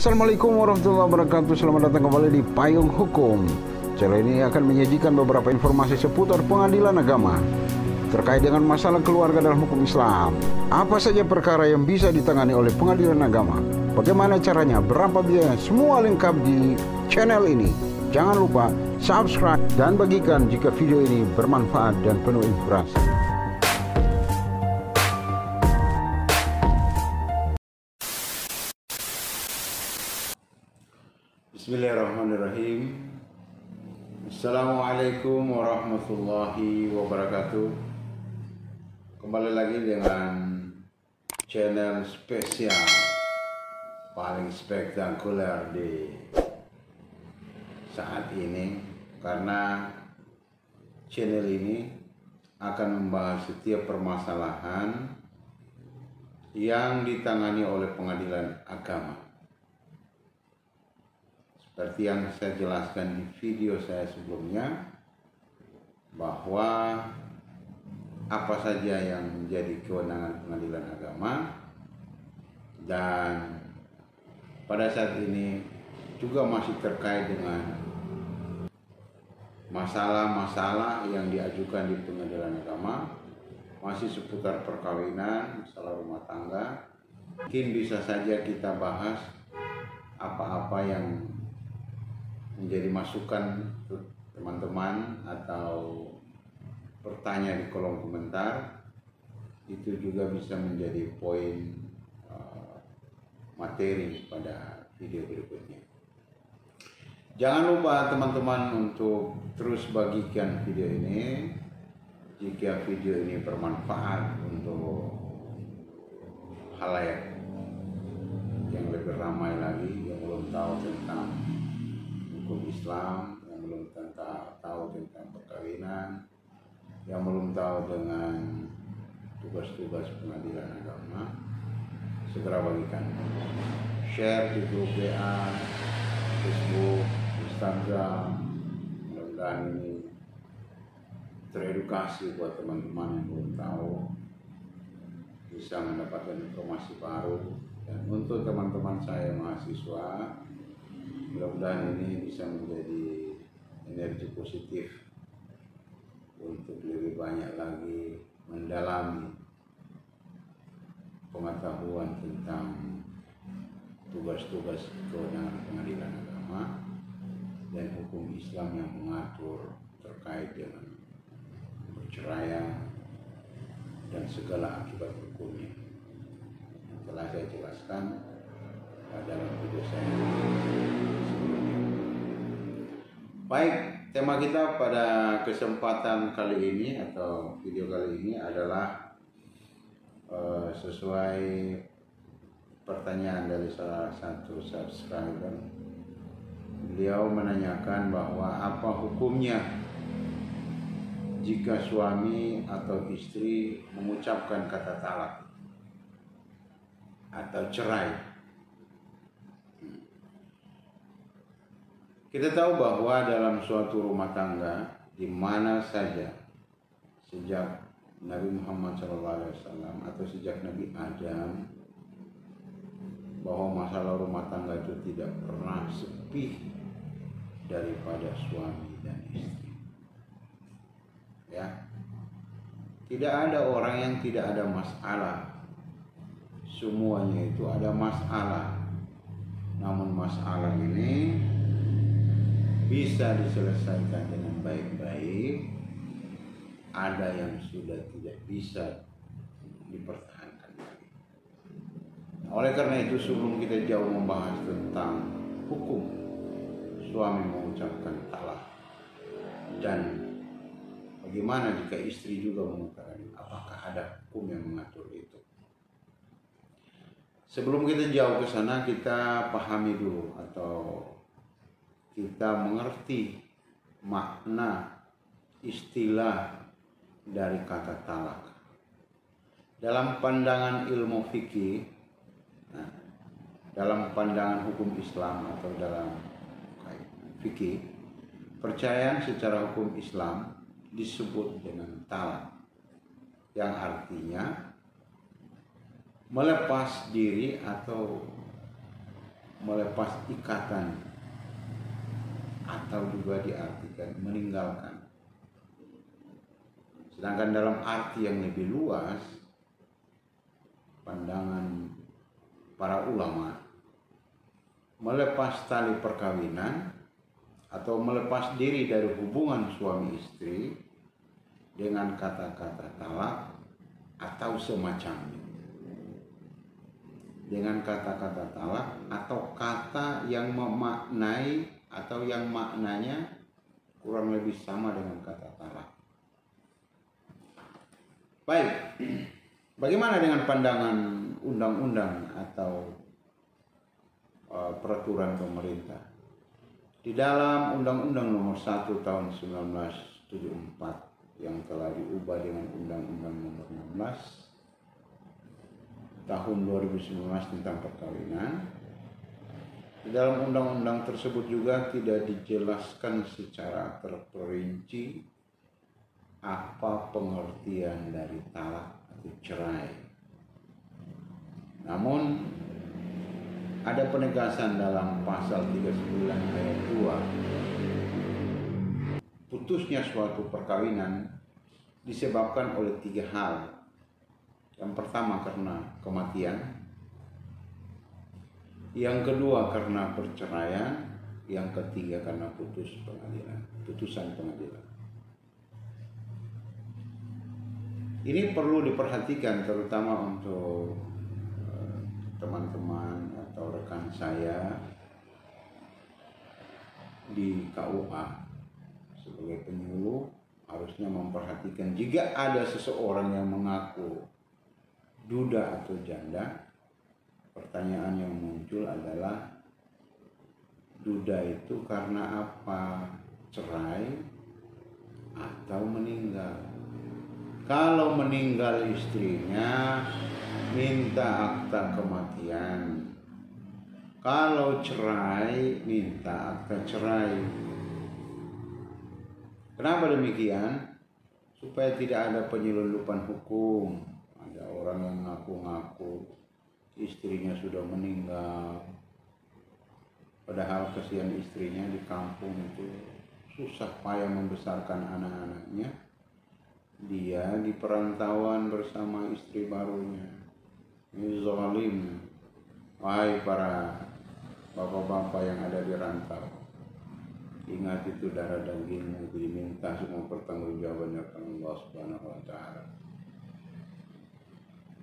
Assalamualaikum warahmatullahi wabarakatuh. Selamat datang kembali di Payung Hukum. Channel ini akan menyajikan beberapa informasi seputar pengadilan agama terkait dengan masalah keluarga dalam hukum Islam. Apa saja perkara yang bisa ditangani oleh pengadilan agama, bagaimana caranya, berapa biaya, semua lengkap di channel ini. Jangan lupa subscribe dan bagikan jika video ini bermanfaat dan penuh inspirasi. Bismillahirrahmanirrahim. Assalamualaikum warahmatullahi wabarakatuh. Kembali lagi dengan channel spesial paling spektakuler di saat ini, karena channel ini akan membahas setiap permasalahan yang ditangani oleh pengadilan agama. Seperti yang saya jelaskan di video saya sebelumnya, bahwa apa saja yang menjadi kewenangan pengadilan agama, dan pada saat ini juga masih terkait dengan masalah-masalah yang diajukan di pengadilan agama, masih seputar perkawinan, masalah rumah tangga. Mungkin bisa saja kita bahas apa-apa yang menjadi masukan untuk teman-teman atau bertanya di kolom komentar. Itu juga bisa menjadi poin materi pada video berikutnya. Jangan lupa teman-teman untuk terus bagikan video ini jika video ini bermanfaat untuk khalayak yang lebih ramai lagi, yang belum tahu tentang hukum Islam, yang belum tahu tentang perkawinan, yang belum tahu dengan tugas-tugas pengadilan agama. Segera bagikan, share di grup WA, Facebook, Instagram. Mudah-mudahan ini teredukasi buat teman-teman yang belum tahu, bisa mendapatkan informasi baru. Dan untuk teman-teman saya mahasiswa, mudah-mudahan ini bisa menjadi energi positif untuk lebih banyak lagi mendalami pengetahuan tentang tugas-tugas kewenangan pengadilan agama dan hukum Islam yang mengatur terkait dengan perceraian dan segala akibat hukumnya. Yang telah saya jelaskan dalam video saya sebelumnya. Baik, tema kita pada kesempatan kali ini atau video kali ini adalah sesuai pertanyaan dari salah satu subscriber. Beliau menanyakan bahwa apa hukumnya jika suami atau istri mengucapkan kata talak atau cerai. Kita tahu bahwa dalam suatu rumah tangga di mana saja sejak Nabi Muhammad SAW atau sejak Nabi Adam, bahwa masalah rumah tangga itu tidak pernah sepi daripada suami dan istri. Ya, tidak ada orang yang tidak ada masalah. Semuanya itu ada masalah. Namun masalah ini bisa diselesaikan dengan baik-baik, ada yang sudah tidak bisa dipertahankan lagi. Oleh karena itu, sebelum kita jauh membahas tentang hukum suami mengucapkan talak dan bagaimana jika istri juga mengatakan, apakah ada hukum yang mengatur itu? Sebelum kita jauh ke sana, kita pahami dulu atau kita mengerti makna istilah dari kata talak. Dalam pandangan ilmu fikih, dalam pandangan hukum Islam atau dalam fikih, percayaan secara hukum Islam disebut dengan talak, yang artinya melepas diri atau melepas ikatan, atau juga diartikan meninggalkan. Sedangkan dalam arti yang lebih luas, pandangan para ulama, melepas tali perkawinan atau melepas diri dari hubungan suami istri dengan kata-kata talak atau semacamnya. Dengan kata-kata talak atau kata yang memaknai atau yang maknanya kurang lebih sama dengan kata talak. Baik, bagaimana dengan pandangan undang-undang atau peraturan pemerintah? Di dalam Undang-Undang Nomor 1 Tahun 1974 yang telah diubah dengan Undang-Undang Nomor 16 Tahun 2019 tentang perkawinan, di dalam undang-undang tersebut juga tidak dijelaskan secara terperinci apa pengertian dari talak atau cerai. Namun ada penegasan dalam pasal 39 ayat 2. Putusnya suatu perkawinan disebabkan oleh 3 hal. Yang pertama karena kematian, yang kedua karena perceraian, yang ketiga karena putusan pengadilan. Ini perlu diperhatikan terutama untuk teman-teman atau rekan saya di KUA sebagai penyuluh, harusnya memperhatikan jika ada seseorang yang mengaku duda atau janda. Pertanyaan yang muncul adalah, duda itu karena apa? Cerai atau meninggal? Kalau meninggal istrinya, minta akta kematian. Kalau cerai, minta akta cerai. Kenapa demikian? Supaya tidak ada penyelundupan hukum. Ada orang yang ngaku-ngaku istrinya sudah meninggal, padahal kasihan istrinya di kampung itu susah payah membesarkan anak-anaknya. Dia di perantauan bersama istri barunya. Ini zalim. Wahai para bapak-bapak yang ada di rantau, ingat itu darah dagingmu, diminta semua pertanggungjawabannya kepada Allah Subhanahu wa Ta'ala.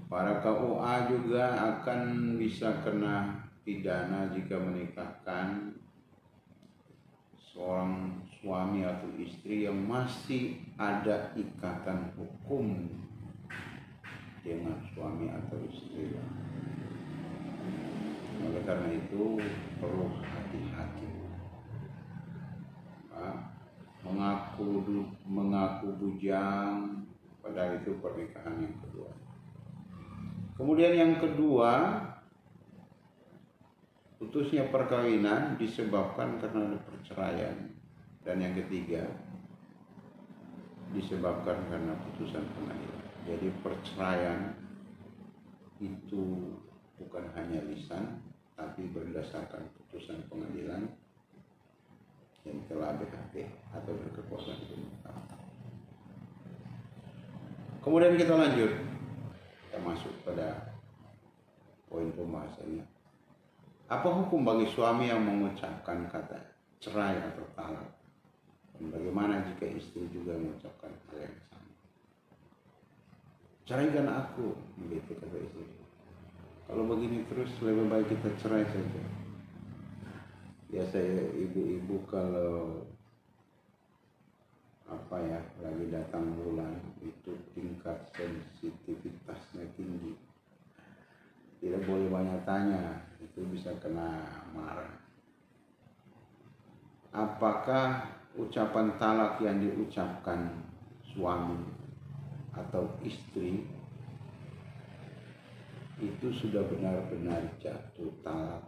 Para KUA juga akan bisa kena pidana jika menikahkan seorang suami atau istri yang masih ada ikatan hukum dengan suami atau istri. Oleh karena itu perlu hati-hati. Mengaku bujang, padahal itu pernikahan yang kedua. Kemudian yang kedua, putusnya perkawinan disebabkan karena ada perceraian. Dan yang ketiga, disebabkan karena putusan pengadilan. Jadi perceraian itu bukan hanya lisan, tapi berdasarkan putusan pengadilan yang telah BHT atau berkekuatan hukum. Kemudian kita lanjut. Kita masuk pada poin pembahasannya. Apa hukum bagi suami yang mengucapkan kata cerai atau talak? Dan bagaimana jika istri juga mengucapkan hal yang sama? Ceraikan aku, begitu kata istri. Kalau begini terus lebih baik kita cerai saja. Biasa ya ibu-ibu kalau lagi datang bulan itu tingkat sensitivitasnya tinggi, tidak boleh banyak tanya, itu bisa kena marah. Apakah ucapan talak yang diucapkan suami atau istri itu sudah benar-benar jatuh talak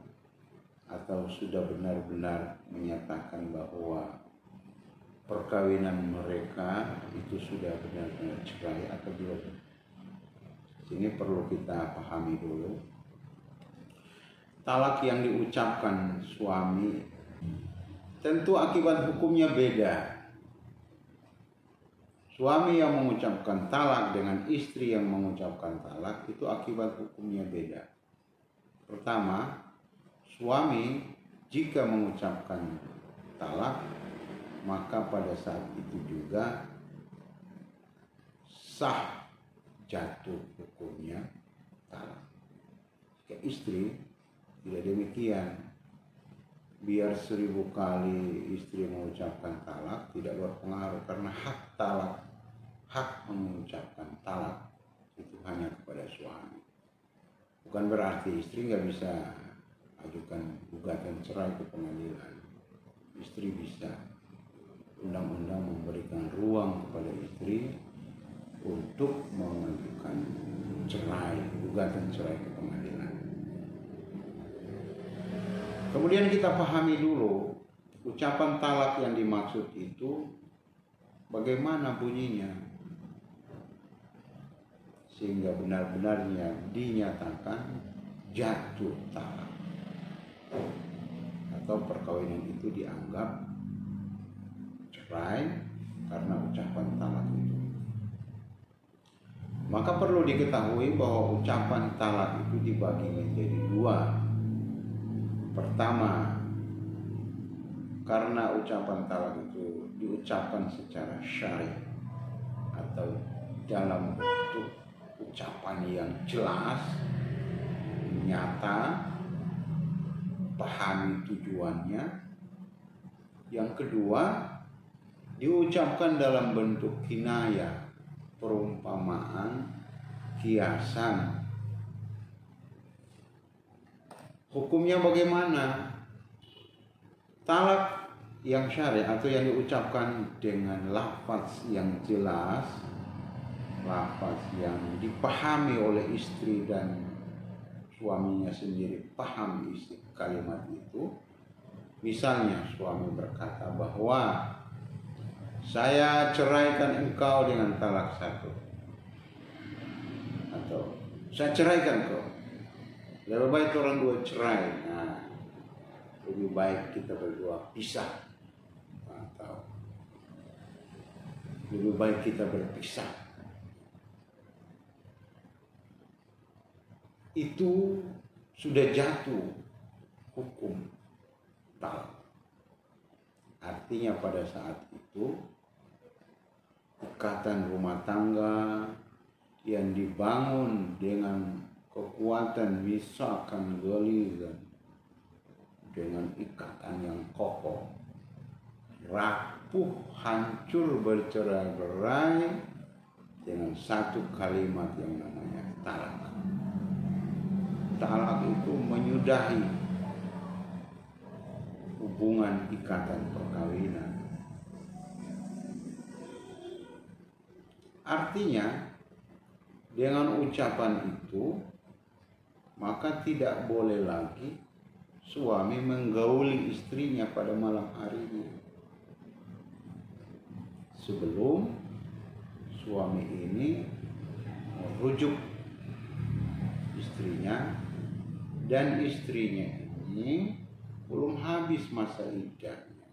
atau sudah benar-benar menyatakan bahwa perkawinan mereka itu sudah benar-benar cerai atau belum? Sini perlu kita pahami dulu. talak yang diucapkan suami, tentu akibat hukumnya beda. Suami yang mengucapkan talak dengan istri yang mengucapkan talak itu akibat hukumnya beda. Pertama, suami jika mengucapkan talak, maka pada saat itu juga sah jatuh hukumnya talak. Jika istri tidak demikian, biar 1000 kali istri mengucapkan talak tidak berpengaruh, karena hak mengucapkan talak itu hanya kepada suami. Bukan berarti istri nggak bisa ajukan gugatan cerai ke pengadilan. Istri bisa. Undang-undang memberikan ruang kepada istri untuk mengajukan gugatan cerai ke pengadilan. Kemudian kita pahami dulu ucapan talak yang dimaksud itu bagaimana bunyinya, sehingga benar-benarnya dinyatakan jatuh talak atau perkawinan itu dianggap cerai karena ucapan talak itu. Maka perlu diketahui bahwa ucapan talak itu dibagi menjadi dua. Pertama, karena ucapan talak itu diucapkan secara syar'i atau dalam bentuk ucapan yang jelas, nyata, pahami tujuannya. Yang kedua, diucapkan dalam bentuk kinayah, perumpamaan, kiasan. Hukumnya bagaimana? Talak yang syar'i atau yang diucapkan dengan lafaz yang jelas, lafaz yang dipahami oleh istri dan suaminya sendiri paham isi kalimat itu. Misalnya suami berkata bahwa saya ceraikan engkau dengan talak 1, atau saya ceraikan kau. Lebih baik orang dua cerai. Nah, lebih baik kita berdua pisah, atau lebih baik kita berpisah. Itu sudah jatuh hukum talak. Artinya pada saat itu ikatan rumah tangga yang dibangun dengan kekuatan misalkan ghalidhan, dengan ikatan yang kokoh, rapuh, hancur, bercerai-berai dengan satu kalimat yang namanya talak. Talak itu menyudahi hubungan ikatan perkawinan. Artinya dengan ucapan itu maka tidak boleh lagi suami menggauli istrinya pada malam harinya sebelum suami ini merujuk istrinya, dan istrinya ini belum habis masa iddahnya.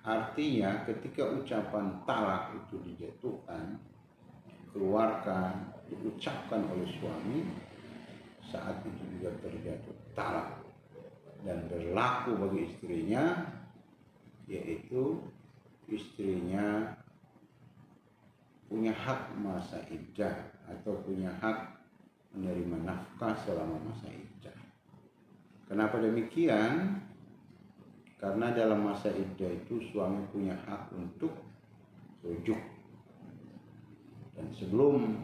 Artinya ketika ucapan talak itu dijatuhkan, dikeluarkan, diucapkan oleh suami, saat itu juga terjatuh talak dan berlaku bagi istrinya, yaitu istrinya punya hak masa iddah atau punya hak menerima nafkah selama masa iddah. Kenapa demikian? Karena dalam masa iddah itu suami punya hak untuk rujuk, dan sebelum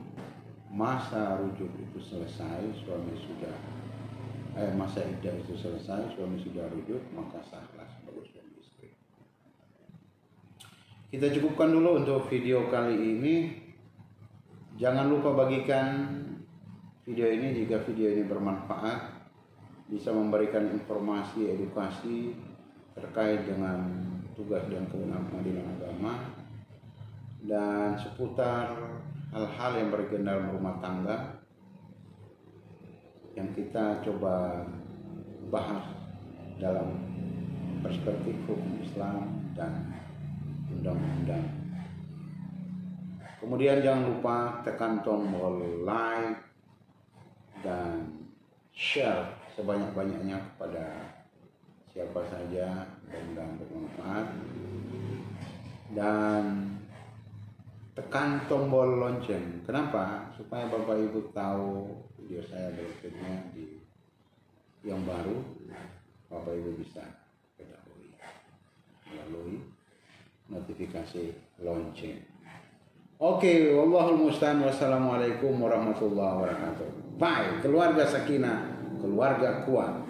masa rujuk itu selesai, masa iddah itu selesai, suami sudah rujuk, maka sahlah sebagai suami istri. Kita cukupkan dulu untuk video kali ini. Jangan lupa bagikan video ini jika video ini bermanfaat, bisa memberikan informasi, edukasi terkait dengan tugas dan kewenangan pengadilan agama dan seputar hal-hal yang berkaitan dalam rumah tangga. Yang kita coba bahas dalam perspektif hukum Islam dan undang-undang. Kemudian jangan lupa tekan tombol like dan share sebanyak-banyaknya kepada siapa saja, mudah-mudahan bermanfaat. Dan tekan tombol lonceng. Kenapa? Supaya Bapak Ibu tahu video saya berikutnya di yang baru, Bapak Ibu bisa ketahui melalui notifikasi lonceng. Oke, wallahul musta'an. Wassalamualaikum warahmatullahi wabarakatuh. Bye, keluarga Sakinah, keluarga kuat.